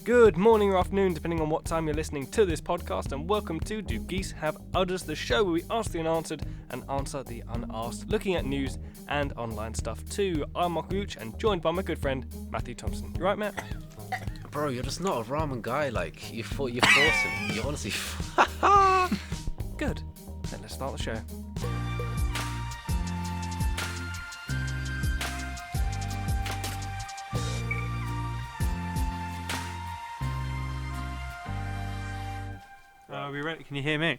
Good morning or afternoon, depending on what time you're listening to this podcast, and welcome to Do Geese Have Udders, the show where we ask the unanswered and answer the unasked, looking at news and online stuff too. I'm Michgoo, and joined by my good friend Matthew Thompson. You right, Matt? Bro, you're just not a ramen guy. Like you're forcing. You're honestly. Good. Then let's start the show. Are we ready? Can you hear me?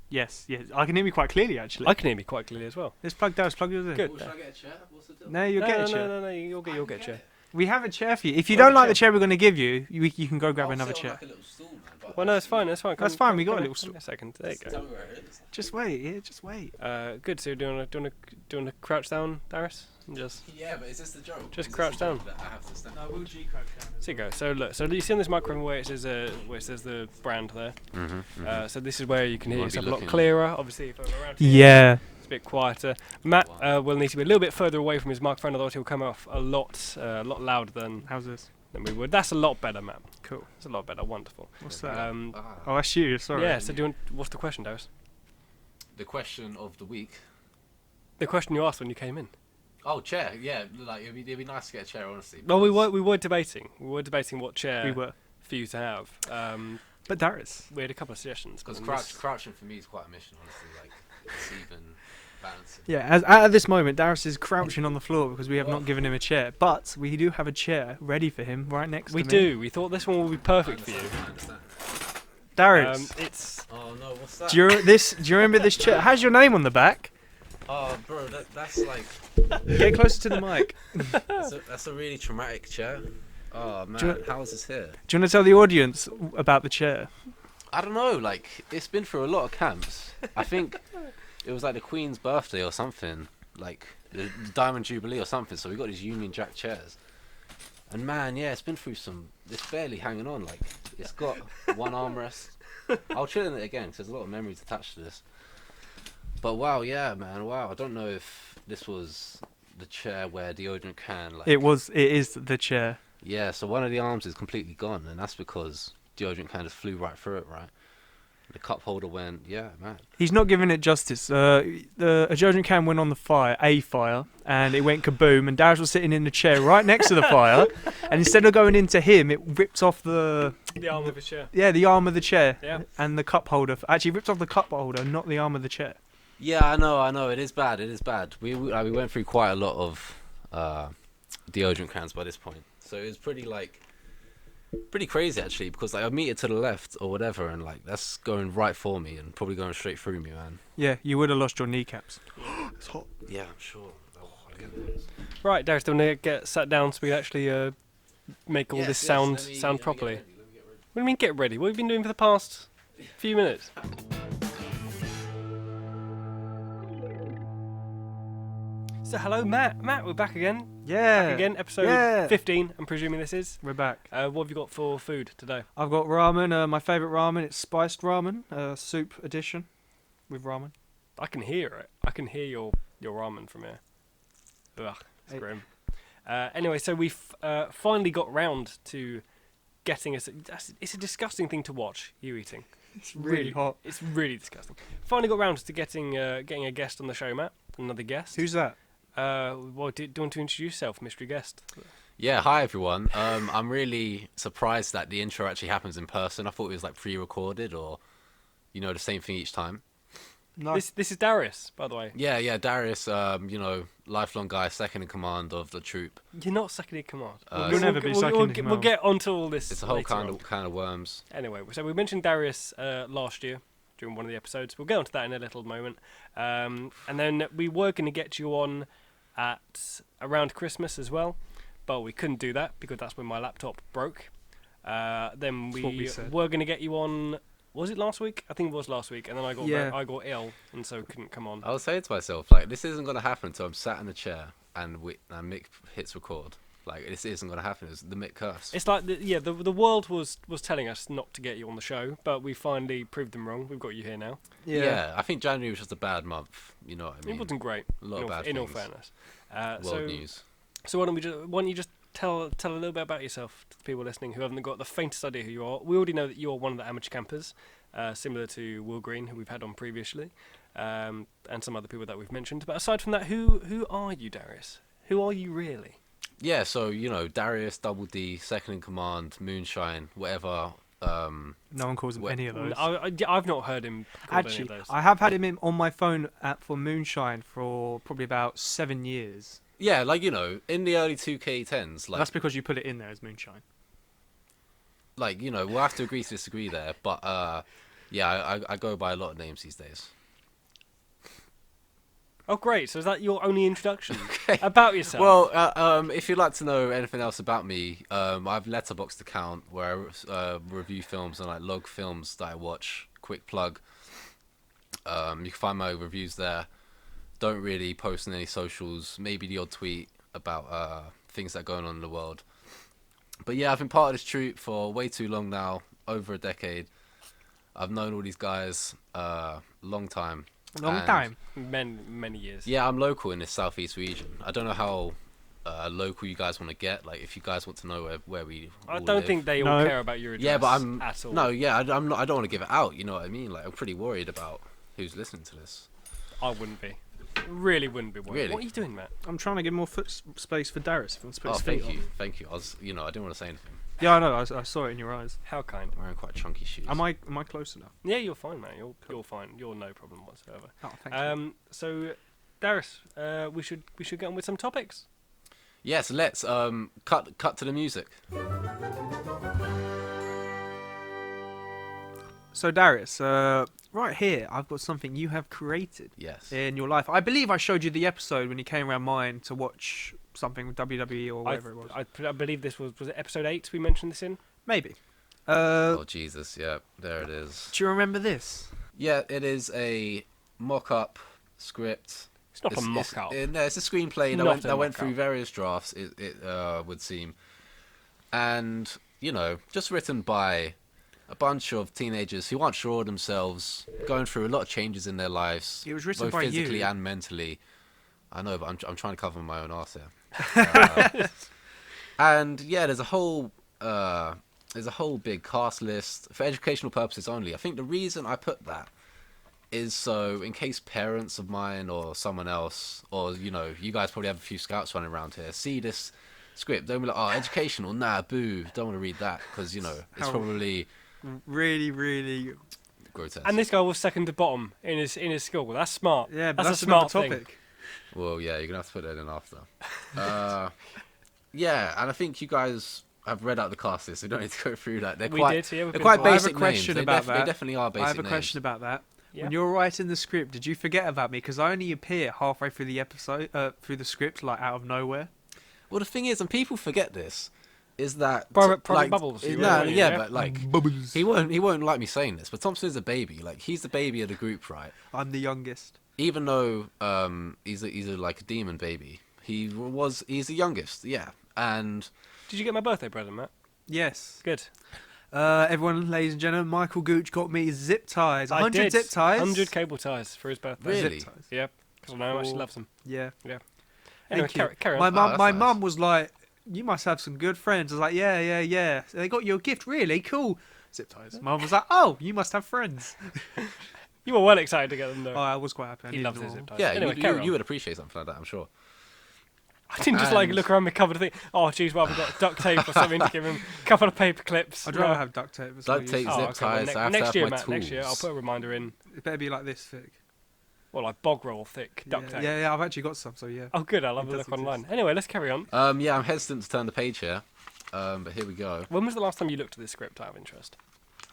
Yes. I can hear me quite clearly, actually. I can hear me quite clearly as well. Let's plug Darius, plug yours in. Good. Should I get a chair? What's the deal? No, you'll get a chair. No, you'll get a chair. We have a chair for you. If you don't like the chair we're going to give you, you can go grab another chair. Like a little stool, man, Well, no, it's fine. That's fine, we got a little stool. A second. There you go. Tell me where it is. Just wait, just wait. Good. So do you want to crouch down, Darius? And just. Yeah, but is this the joke? Just Is crouch this the down. joke that I have to stand? No, we'll G crouch down. So you go. So look. So you see on this microphone where it says the brand there. So this is where you can hear Might be yourself a lot looking. clearer. Obviously, if I'm around here, Yeah. it's a bit quieter. Matt will need to be a little bit further away from his microphone, otherwise he'll come off a lot louder than How's this? we would. That's a lot better, Matt. Cool. It's a lot better. Wonderful. What's that? Oh, That's you, sorry. yeah. So what's the question, Darius? The question of the week. The question you asked when you came in. Oh, chair. Yeah, like it'd be nice to get a chair, honestly. Well, we were debating. We were debating what chair We were. for you to have. But Darius. We had a couple of suggestions. Because and crouching for me is quite a mission, honestly. Like it's even balancing. Yeah, at this moment, Darius is crouching on the floor because we have not given him a chair. But we do have a chair ready for him right next to we me. do. We thought this one would be perfect for you. I understand. Darius, It's Oh no, what's that? do you remember this chair? It has your name on the back. Oh, bro, that's like Get closer to the mic. that's a really traumatic chair. Oh Do you man, how is this here? Do you want to tell the audience about the chair? I don't know, like, it's been through a lot of camps. I think it was like the Queen's birthday or something, like the Diamond Jubilee or something, so we got these Union Jack chairs. And man, yeah, it's been through it's barely hanging on, like, it's got one armrest. I'll chill in it again, because there's a lot of memories attached to this. But wow, yeah, man, wow, I don't know if this was the chair where deodorant can, like... It is the chair. Yeah, so one of the arms is completely gone, and that's because deodorant can just flew right through it, right? The cup holder went, yeah, man. He's not giving it justice. A deodorant can went on the fire, and it went kaboom, and Darius was sitting in the chair right next to the fire, and instead of going into him, it ripped off the arm of his chair. Yeah, the arm of the chair. Yeah. And the cup holder. Actually, ripped off the cup holder, not the arm of the chair. Yeah, I know, it is bad, We went through quite a lot of deodorant cans by this point, so it was pretty crazy actually, because like, I meet it to the left or whatever, and like that's going right for me and probably going straight through me, man. Yeah, you would have lost your kneecaps. It's hot. Yeah, I'm sure. Oh, Right, Darius, do you want to get sat down so we can actually make all this sound properly? What do you mean get ready? What have you been doing for the past few minutes? So hello, Matt. Matt, we're back again. Yeah. Back again, episode Yeah. 15, I'm presuming this is. We're back. What have you got for food today? I've got ramen. My favourite ramen. It's spiced ramen, soup edition with ramen. I can hear it. I can hear your ramen from here. Ugh, it's Hey. grim. Anyway, so we've finally got round to getting us. It's a disgusting thing to watch, you eating. It's really hot. It's really disgusting. Finally got round to getting a guest on the show, Matt. Another guest. Who's that? Well, do you want to introduce yourself, mystery guest? Yeah, hi everyone. I'm really surprised that the intro actually happens in person. I thought it was like pre-recorded or, the same thing each time. No. This is Darius, by the way. Yeah, Darius, lifelong guy, second in command of the troop. You're not second in command. You'll never be second in command. We'll get onto all this. It's a whole later kind on. of worms. Anyway, so we mentioned Darius last year during one of the episodes. We'll get onto that in a little moment. And then we were going to get you on at around Christmas as well, but we couldn't do that because that's when my laptop broke. Then That's what we we said. were going to get you on. Was it last week? I think it was last week, and then I got Yeah. ill, and so couldn't come on. I was saying to myself, like, this isn't going to happen until I'm sat in a chair and Mick hits record. Like, this isn't going to happen. It's the Mick curse. It's like the world was telling us not to get you on the show, but we finally proved them wrong. We've got you here now. Yeah, I think January was just a bad month. You know what I mean? It wasn't great. A lot of bad in all things. fairness. World news. So why don't you just tell a little bit about yourself to the people listening who haven't got the faintest idea who you are. We already know that you're one of the amateur campers, similar to Will Green, who we've had on previously, and some other people that we've mentioned. But aside from that, who are you, Darius? Who are you really? Yeah, so, Darius, Double D, second in command, Moonshine, whatever. No one calls him any of those. I've not heard him called any Actually, of those. I have had him on my phone for Moonshine for probably about 7 years. Yeah, in the early 2K10s, That's because you put it in there as Moonshine. we'll have to agree to disagree there, but, yeah, I go by a lot of names these days. Oh, great. So is that your only introduction about yourself? Well, if you'd like to know anything else about me, I have a LetterBoxd account where I review films and log films that I watch. Quick plug. You can find my reviews there. Don't really post on any socials. Maybe the odd tweet about things that are going on in the world. But yeah, I've been part of this troupe for way too long now, over a decade. I've known all these guys long time. Long time. Many years. Yeah, I'm local in this southeast region. I don't know how local you guys want to get. If you guys want to know where we I all don't live. think they all care about your address. Yeah, but I'm at all. no, yeah, I'm not. I don't want to give it out. You know what I mean? I'm pretty worried about who's listening to this. I wouldn't be. Really wouldn't be worried. Really? What are you doing, Matt? I'm trying to give more foot space for Darius. If he wants to put his feet Thank you. I was, I didn't want to say anything. Yeah, I know. I saw it in your eyes. How kind. I'm wearing quite chunky shoes. Am I close enough? Yeah, you're fine, man. You're fine. You're no problem whatsoever. Oh, thank you. So, Darius, we should get on with some topics. Yes, let's cut to the music. So Darius, right here, I've got something you have created Yes. in your life. I believe I showed you the episode when you came around mine to watch something with WWE or whatever it was. I believe this was it episode 8 we mentioned this in? Maybe. Oh Jesus! Yeah, there it is. Do you remember this? Yeah, it is a mock-up script. It's not a mock-up. No, it's a screenplay that went through various drafts. It would seem, and just written by a bunch of teenagers who aren't sure of themselves, going through a lot of changes in their lives. It was written both by physically you. and mentally. I know, but I'm trying to cover my own arse here. And yeah, there's a whole big cast list for educational purposes only. I think the reason I put that is so in case parents of mine or someone else, or you guys probably have a few scouts running around here, see this script, don't be like, oh, educational, nah, boo, don't want to read that, because it's probably really, really grotesque. And this guy was second to bottom in his school. That's smart. Yeah, but that's a another smart topic. thing. Well, yeah, you're gonna have to put that in after. Yeah, and I think you guys have read out the cast list. We don't need to go through that. They're quite basic question names. about They that. definitely are basic I have a names. question about that. Yeah. When you're writing the script, did you forget about me? Because I only appear halfway through the episode, through the script, out of nowhere. Well, the thing is, and people forget this, is that Private Bubbles. But he won't like me saying this, but Thompson is a baby. He's the baby of the group, right? I'm the youngest. Even though he's a demon baby, he's the youngest, yeah. And Did you get my birthday present, Matt? Yes. Good. Everyone, ladies and gentlemen, Michael Gooch got me zip ties. 100 zip ties. 100 cable ties for his birthday. Really? Zip ties. Yeah. Because I know how much he loves them. Yeah. Yeah. Anyway, Thank you. carry My on. mum, that's my nice. mum was like, "You must have some good friends." I was like, "Yeah. They got you a gift, really cool." Zip ties. Mum was like, "Oh, you must have friends." You were well excited to get them, though. Oh, I was quite happy. I He needed loves them his all. zip ties. yeah, Anyway, carry on. you would appreciate something like that, I'm sure. I didn't just And- look around my cupboard and think, oh, geez, well, we've got duct tape or something to give him. A couple of paper clips. I'd rather have duct tape. That's Duct what tape, I use. zip well, ties, I have to next have year, my Matt. Next year, I'll tools. put a reminder in. It better be like this thick. Well, like bog roll thick duct tape. Yeah. I've actually got some, so yeah. Oh, good. I'll have It a does look online. exist. Anyway, let's carry on. Yeah, I'm hesitant to turn the page here, but here we go. When was the last time you looked at this script out of interest?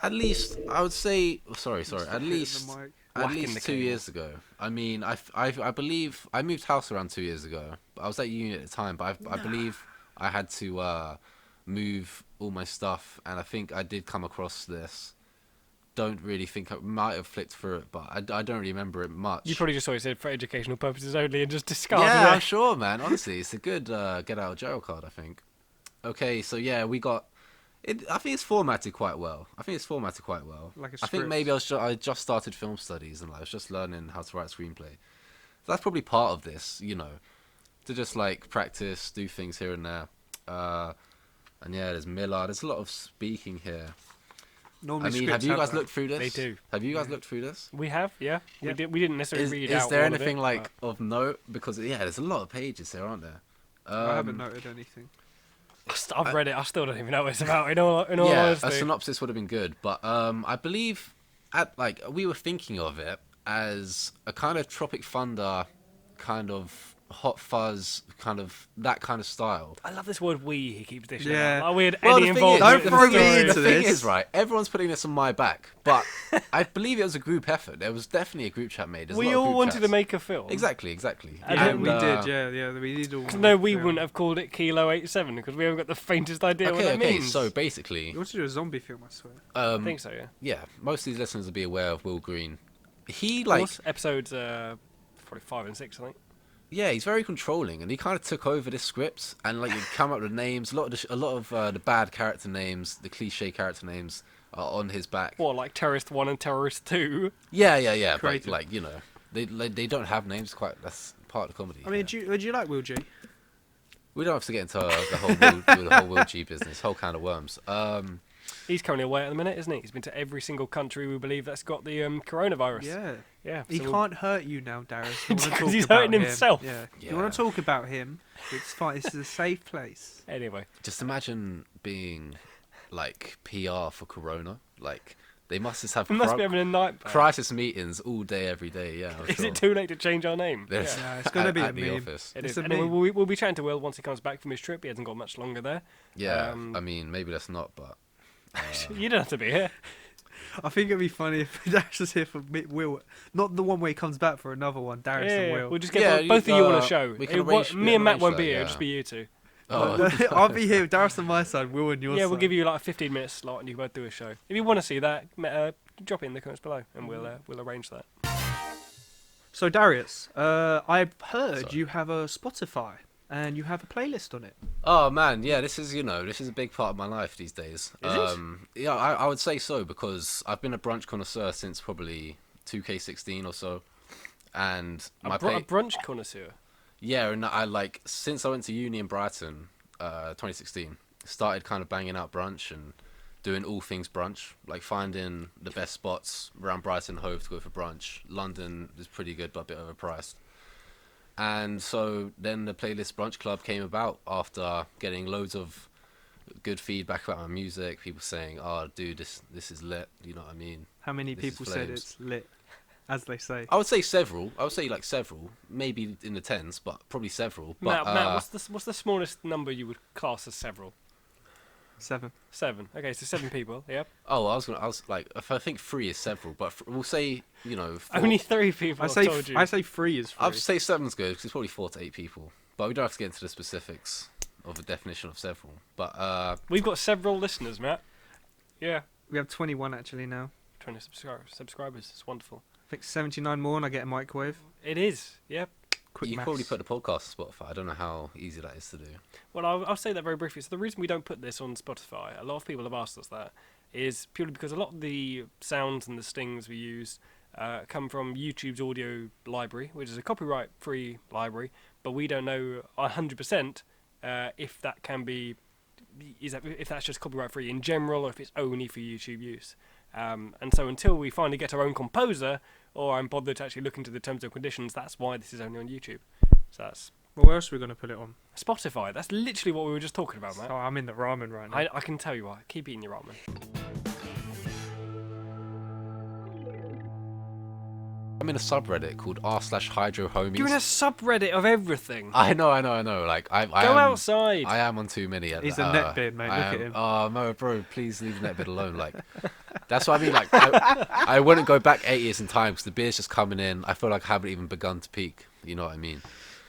At least I would say, sorry, Stop at hitting least the mic. at Whacking least the 2 cable. years ago. I mean, I believe I moved house around 2 years ago. I was at uni at the time, but I believe I had to move all my stuff, and I think I did come across this. Don't really think I might have flicked through it, but I don't really remember it much. You probably just saw it said for educational purposes only and just discarded Yeah, I'm it. sure, man. Honestly, it's a good get out of jail card, I think. Okay, so yeah, we got it. I think it's formatted quite well. Like a I think script. maybe I just started film studies and I was just learning how to write a screenplay. So that's probably part of this, to just practice, do things here and there. And yeah, there's Miller. There's a lot of speaking here. Normally I mean, scripts have you guys that. looked through this? They do. Have you guys looked through this? We have, yeah. Yep. We didn't necessarily read out Is there all of anything it, like of note? Because yeah, there's a lot of pages there, aren't there? I haven't noted anything. but I've read it. I still don't even know what it's about. In all Yeah, honesty. a synopsis would have been good, but I believe we were thinking of it as a kind of Tropic Thunder, kind of Hot Fuzz, kind of that kind of style. I love this word "we." He keeps dishing Yeah. out. Like we had Well, any the thing involvement is- in Don't the throw me story. into The thing this. is, right, everyone's putting this on my back, but I believe it was a group effort. There was definitely a group chat made. There's a We lot of all group wanted to chats. make a film. Exactly. And Yeah, then we did. Yeah, we did all. No, we wouldn't have called it Kilo 87 because we haven't got the faintest idea what that Okay, means. so basically, You want to do a zombie film, I swear. I think so, yeah. yeah, most of these listeners will be aware of Will Green. He Of like, course, episodes probably 5 and 6, I think. yeah, he's very controlling, and he kind of took over this script, and like you come up with names, a lot of the bad character names, the cliche character names are on his back. What, like Terrorist 1 and Terrorist 2? Yeah. But Creative. like you know, they don't have names. Quite that's part of the comedy. I mean, yeah. do you like Will G? We don't have to get into the whole Will G business, whole can of worms. He's currently away at the minute, isn't he? He's been to every single country we believe that's got the coronavirus. Yeah. Yeah. He so we'll- can't hurt you now, Darius. You wanna Because talk he's about hurting him. himself. Yeah. Yeah. You want to talk about him? It's fine. This is a safe place. Anyway. Just imagine being like PR for Corona. Like they must just have We must be having a nightmare. crisis meetings all day, every day. Yeah. I'm Is sure. it too late to change our name? There's- Yeah. Yeah, it's gonna be at a the meme. office. It It's is. a Anyway, meme. we'll be chatting to Will once he comes back from his trip. He hasn't got much longer there. Yeah. Um, I mean, maybe that's not, but You don't have to be here. I think it'd be funny if Darius was here for Will, not the one where he comes back for another one. Darius and Will. We'll just get Yeah, both of you on a uh, show. we can It wa- arrange- me and Matt arrange won't that, be here. It'll yeah. just be you two. I'll be here. Darius on my side, Will on your Yeah, side. we'll give you like a 15-minute slot, and you both do a show. If you want to see that, drop it in the comments below, and we'll arrange that. So Darius, I've heard Sorry. you have a Spotify and you have a playlist on it. oh man, yeah, this is a big part of my life these days. Is it? Yeah, I would say so because I've been a brunch connoisseur since probably 2K16 or so, and A my brunch connoisseur. yeah, and I like since I went to uni in Brighton, 2016, started kind of banging out brunch and doing all things brunch, like finding the best spots around Brighton and Hove to go for brunch. London is pretty good but a bit overpriced. And so then the playlist Brunch Club came about after getting loads of good feedback about my music, people saying, "Oh, dude, this is lit." You know what I mean? How many This is people said flames. it's lit, as they say? I would say several. I would say like several, maybe in the tens, but probably several. But Matt, what's the smallest number you would class as several? 7. 7. Okay, so 7 people. Yep. oh, I was like, if I think 3 is several, but we'll say 4. Only 3 people. I I've say told you. I say 3 is 3. I'd say 7's good because it's probably 4 to 8 people. But we don't have to get into the specifics of the definition of several. But We've got several listeners, Matt. Yeah. We have 21 actually now. 20 subscribers. It's wonderful. I think 79 more and I get a microwave. It is. Yep. Quick you maths. probably put the podcast on Spotify. I don't know how easy that is to do. Well, I'll say that very briefly. So the reason we don't put this on Spotify, a lot of people have asked us that, is purely because a lot of the sounds and the stings we use come from YouTube's audio library, which is a copyright-free library, but we don't know 100% if that can be, if that's just copyright-free in general or if it's only for YouTube use. And so until we finally get our own composer, or I'm bothered to actually look into the terms and conditions, that's why this is only on YouTube. So that's Well, where else are we going to put it on? Spotify. That's literally what we were just talking about, Matt. Oh, I'm in the ramen right now. I can tell you what. Keep eating your ramen. I'm in a subreddit called r/hydrohomies. You're in a subreddit of everything. I know. Like I Go am, outside. I am on too many. He's a netbeard, mate. Look at him. Oh, no, bro, please leave the netbeard alone. Like, that's what I mean. Like, I wouldn't go back 8 years in time because the beer's just coming in. I feel like I haven't even begun to peak. You know what I mean?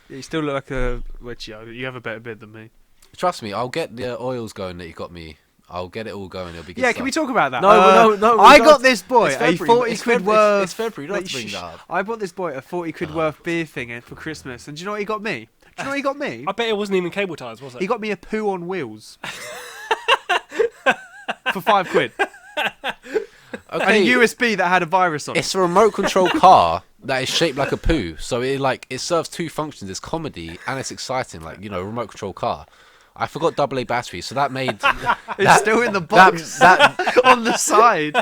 You still look like a... Which, you have a better beard than me. Trust me, I'll get the oils going that you got me. I'll get it all going. It'll be good. Yeah, stuff. can we talk about that? No, we I don't. got this boy It's a February, 40 it's quid February, worth... it's February, you don't have to bring Shh. that up. I bought this boy a 40 quid worth beer thing for Christmas, and do you know what he got me? Do you know what he got me? I bet it wasn't even cable ties, was it? He got me a poo on wheels. For 5 quid. And Okay, a USB that had a virus on it. it's a remote control car that is shaped like a poo. So it serves two functions. It's comedy and it's exciting. Like, remote control car. I forgot AA batteries, so that made It's still in the box that on the side.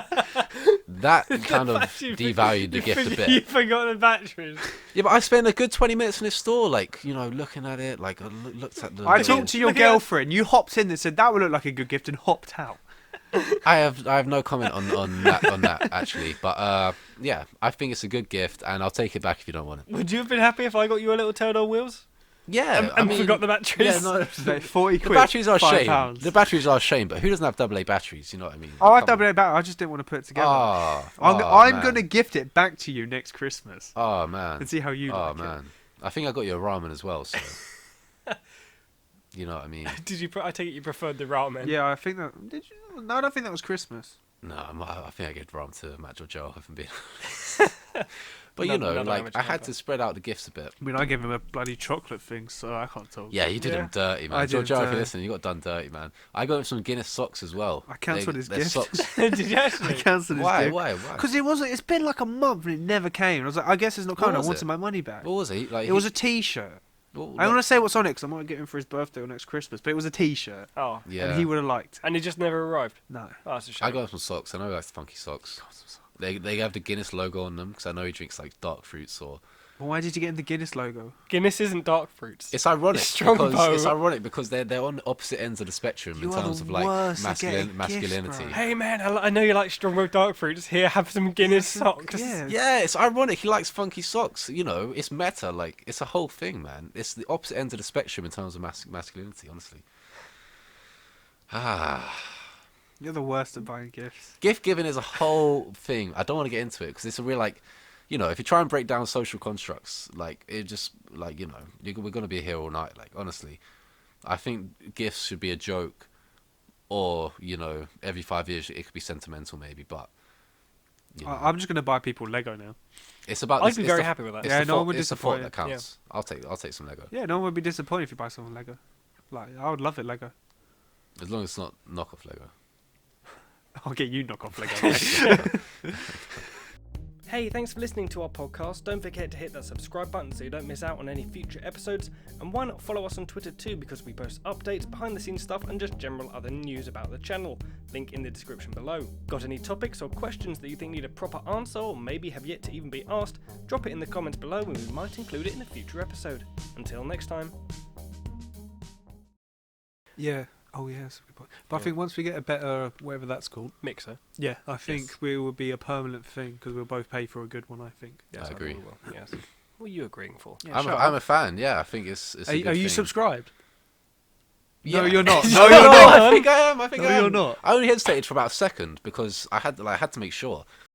that kind of devalued the gift a bit. You forgot the batteries. Yeah, but I spent a good 20 minutes in the store, like, you know, looking at it, like, I looked at the... I little- talked to your Look at- girlfriend. You hopped in and said that would look like a good gift and hopped out. I have no comment on that actually, but yeah, I think it's a good gift, and I'll take it back if you don't want it. Would you have been happy if I got you a little turtle on wheels? Yeah, And forgot the batteries? Yeah, no, Like 40 the quid. batteries are a shame. £5. The batteries are a shame, but who doesn't have AA batteries? You know what I mean? Oh, I Come double on. it back. I just didn't want to put it together. I'm Man. gonna gift it back to you next Christmas Oh man. and see how you Oh like man. I think I got you a ramen as well, so. You know what I mean? Did you? I take it you preferred the ramen. it. Yeah, I think that. Did you? No, I don't think that was Christmas. No, I think I gave ramen to Matt or Joe, if I'm being honest. But you know, Another like, amateur I had camper. to spread out the gifts a bit. I mean, I gave him a bloody chocolate thing, so I can't talk. Yeah, you did Yeah. him dirty, man. I Joe, did Joe, if dirty. you're listening, you got done dirty, man. I got him some Guinness socks as well. I cancelled his they're gift. Socks. Did you I actually? cancelled his Why? gift. Why? Because it wasn't. It's been like a month and it never came. I was like, I guess it's not What coming. I was wanted it? my money back. What was it? Like, It was a T-shirt. well, I don't want to say what's on it because I might get him for his birthday or next Christmas. But it was a T-shirt, Oh, yeah. and he would have liked. and it just never arrived. No. Oh, that's a shame. I got him some socks. I know he likes funky socks. They have the Guinness logo on them because I know he drinks like dark fruits or. Well, why did you get him the Guinness logo? Guinness isn't dark fruits. It's ironic. It's Strongbow. because it's ironic because they're on opposite ends of the spectrum You in are terms the of like worst at getting gifts, masculinity. bro. Hey man, I know you like Strongbow dark fruits. Here, have some Guinness socks. Yeah. Yeah, it's ironic. He likes funky socks. You know, it's meta. Like, it's a whole thing, man. It's the opposite ends of the spectrum in terms of masculinity, honestly. You're the worst at buying gifts. Gift giving is a whole thing. I don't want to get into it because it's a real, like, you know, if you try and break down social constructs, like, it just, like, you know, we're going to be here all night. Like, honestly, I think gifts should be a joke or, you know, every 5 years it could be sentimental maybe, but, you know, I'm just gonna buy people Lego now. it's about... I'd it's be the- very happy with that. It's Yeah, the no one thought, would it's the thought that disappoint. counts. I'll take some Lego. Yeah, no one would be disappointed if you buy someone Lego. Like, I would love it Lego. As long as it's not knockoff Lego. I'll get you knockoff Lego. Hey, thanks for listening to our podcast. Don't forget to hit that subscribe button so you don't miss out on any future episodes. And why not follow us on Twitter too, because we post updates, behind the scenes stuff, and just general other news about the channel. Link in the description below. Got any topics or questions that you think need a proper answer or maybe have yet to even be asked? Drop it in the comments below and we might include it in a future episode. Until next time. Yeah. Oh, yeah, that's a good point. But I Yeah. think once we get a better, whatever that's called, Mixer. yeah, I think Yes. we will be a permanent thing because we'll both pay for a good one, I think. Yes, I agree. will. Yes. What are you agreeing for? Yeah, I'm a fan, yeah. I think it's a Are good you thing. subscribed? Yeah. No, you're not. No, No, you're you're not. not. I think I am. I think No, I am. you're not. I only hesitated for about a second because I had to make sure.